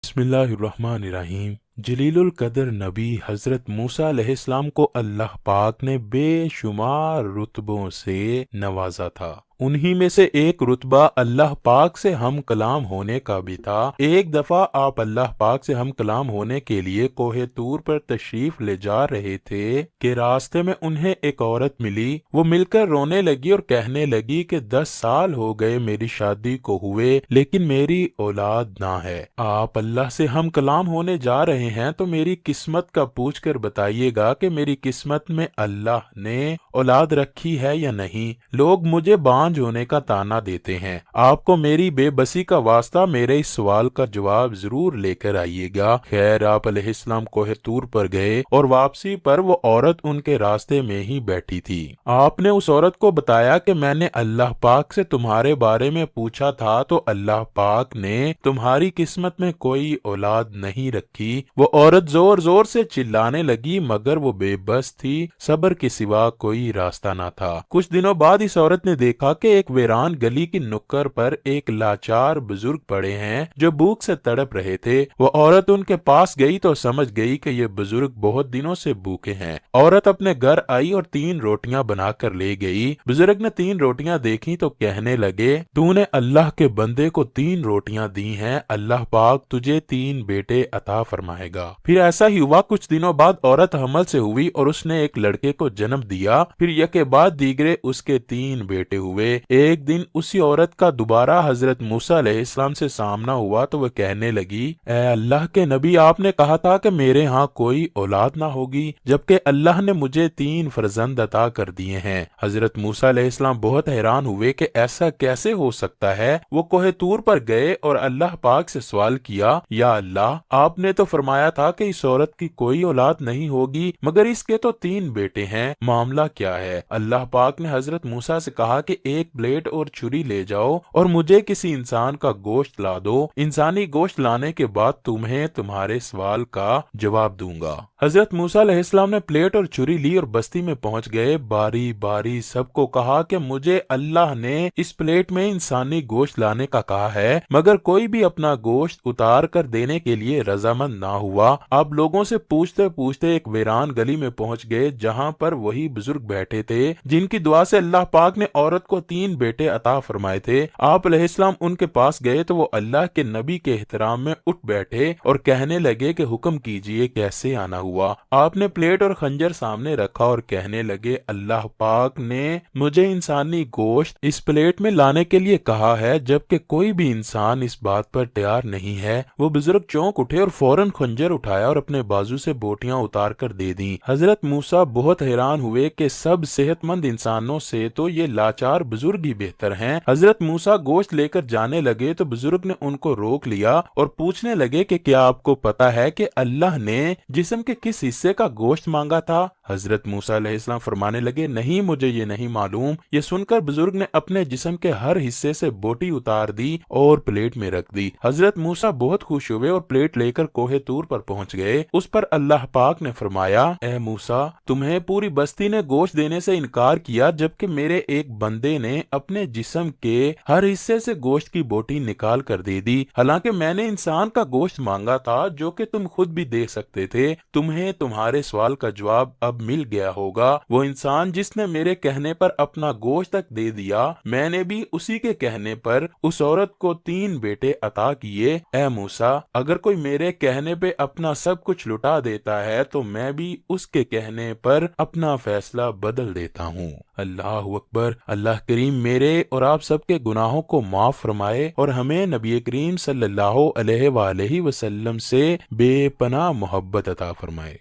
बिस्मिल्लाहिर्रहमानिर्रहीम। जलीलुल कदर नबी हज़रत मूसा अलैहिस्सलाम को अल्लाह पाक ने बेशुमार रुतबों से नवाजा था। उन्हीं में से एक रुतबा अल्लाह पाक से हम कलाम होने का भी था। एक दफ़ा आप अल्लाह पाक से हम कलाम होने के लिए कोहे तूर पर तशरीफ ले जा रहे थे कि रास्ते में उन्हें एक औरत मिली। वो मिलकर रोने लगी और कहने लगी कि 10 साल हो गए मेरी शादी को हुए, लेकिन मेरी औलाद ना है। आप अल्लाह से हम कलाम होने जा रहे हैं तो मेरी किस्मत का पूछ कर बताइएगा कि मेरी किस्मत में अल्लाह ने औलाद रखी है या नहीं। लोग मुझे बांझ होने का ताना देते हैं। आपको मेरी बेबसी का वास्ता मेरे इस सवाल का जवाब जरूर लेकर आइएगा। खैर, आप अलैहिस्सलाम कोहे तूर पर गए और वापसी पर वो औरत उनके रास्ते में ही बैठी थी। आपने उस औरत को बताया कि मैंने अल्लाह पाक से तुम्हारे बारे में पूछा था तो अल्लाह पाक ने तुम्हारी किस्मत में कोई औलाद नहीं रखी। वो औरत जोर जोर से चिल्लाने लगी, मगर वो बेबस थी। सब्र के सिवा कोई रास्ता ना था। कुछ दिनों बाद इस औरत ने देखा कि एक वीरान गली की नुक्कड़ पर एक लाचार बुजुर्ग पड़े हैं जो भूख से तड़प रहे थे। वो औरत उनके पास गई तो समझ गई कि ये बुजुर्ग बहुत दिनों से भूखे हैं। औरत अपने घर आई और 3 रोटियां बनाकर ले गई। बुजुर्ग ने 3 रोटियां देखी तो कहने लगे, तूने अल्लाह के बंदे को 3 रोटियां दी हैं, अल्लाह पाक तुझे 3 बेटे अता फरमाएगा। फिर ऐसा ही हुआ। कुछ दिनों बाद औरत हमल से हुई और उसने एक लड़के को जन्म दिया। फिर यके बाद दीगरे उसके 3 बेटे हुए। एक दिन उसी औरत का दोबारा हजरत मूसा अलैहिस्सलाम से सामना हुआ तो वह कहने लगी, ए अल्लाह के नबी, आपने कहा था कि मेरे यहाँ कोई औलाद ना होगी, जबकि अल्लाह ने मुझे 3 फर्जंद अता कर दिए हैं। हजरत मूसा अलैहिस्सलाम बहुत हैरान हुए कि ऐसा कैसे हो सकता है। वो कोहे तूर पर गए और अल्लाह पाक से सवाल किया, या अल्लाह, आपने तो फरमाया था कि इस औरत की कोई औलाद नहीं होगी, मगर इसके तो 3 बेटे हैं, मामला क्या है। अल्लाह पाक ने हजरत मूसा से कहा कि एक प्लेट और छुरी ले जाओ और मुझे किसी इंसान का गोश्त ला दो। इंसानी गोश्त लाने के बाद तुम्हें तुम्हारे सवाल का जवाब दूंगा। हजरत मूसा अलैहिस्सलाम ने प्लेट और छुरी ली और बस्ती में पहुंच गए। बारी बारी सबको कहा कि मुझे अल्लाह ने इस प्लेट में इंसानी गोश्त लाने का कहा है, मगर कोई भी अपना गोश्त उतार कर देने के लिए रजामंद ना हुआ। अब लोगों से पूछते पूछते एक वीरान गली में पहुंच गए जहां पर वही बुजुर्ग बैठे थे जिनकी दुआ से अल्लाह पाक ने औरत को 3 बेटे अता फरमाए थे। आप अलैहिस्सलाम उनके पास गए तो वो अल्लाह के नबी के एहतराम में उठ बैठे और कहने लगे कि हुक्म कीजिए, कैसे आना हुआ। आपने प्लेट और खंजर सामने रखा और कहने लगे, अल्लाह पाक ने मुझे इंसानी गोश्त इस प्लेट में लाने के लिए कहा है, जबकि कोई भी इंसान इस बात पर तैयार नहीं है। वो बुजुर्ग चौंक उठे और फौरन खंजर उठाया और अपने बाजू से बोटियां उतार कर दे दी। हजरत मूसा बहुत हैरान हुए कि सब सेहतमंद इंसानों से तो ये लाचार बुजुर्ग ही बेहतर हैं। हजरत मूसा गोश्त लेकर जाने लगे तो बुजुर्ग ने उनको रोक लिया और पूछने लगे कि क्या आपको पता है कि अल्लाह ने जिस्म के किस हिस्से का गोश्त मांगा था। हजरत मूसा अलैहिस्सलाम फरमाने लगे, नहीं, मुझे ये नहीं मालूम। ये सुनकर बुजुर्ग ने अपने जिस्म के हर हिस्से से बोटी उतार दी और प्लेट में रख दी। हजरत मूसा बहुत खुश हुए और प्लेट लेकर कोहे तूर पर पहुंच गए। उस पर अल्लाह पाक ने फरमाया, ए मूसा, तुम्हें पूरी बस्ती ने गोश्त देने से इनकार किया, जबकि मेरे एक बंदे ने अपने जिस्म के हर हिस्से से गोश्त की बोटी निकाल कर दे दी। हालांकि मैंने इंसान का गोश्त मांगा था जो कि तुम खुद भी दे सकते थे। तुम्हें तुम्हारे सवाल का जवाब अब मिल गया होगा। वो इंसान जिसने मेरे कहने पर अपना गोश्त तक दे दिया, मैंने भी उसी के कहने पर उस औरत को 3 बेटे अता किए। ए मूसा, अगर कोई मेरे कहने पे अपना सब कुछ लुटा देता है तो मैं भी उसके कहने पर अपना फैसला बदल देता हूँ। अल्लाह अकबर। अल्लाह करीम मेरे और आप सबके गुनाहों को माफ फरमाए और हमें नबी करीम सल्लल्लाहु अलैहि वसल्लम से बेपनाह मोहब्बत अता फरमाए।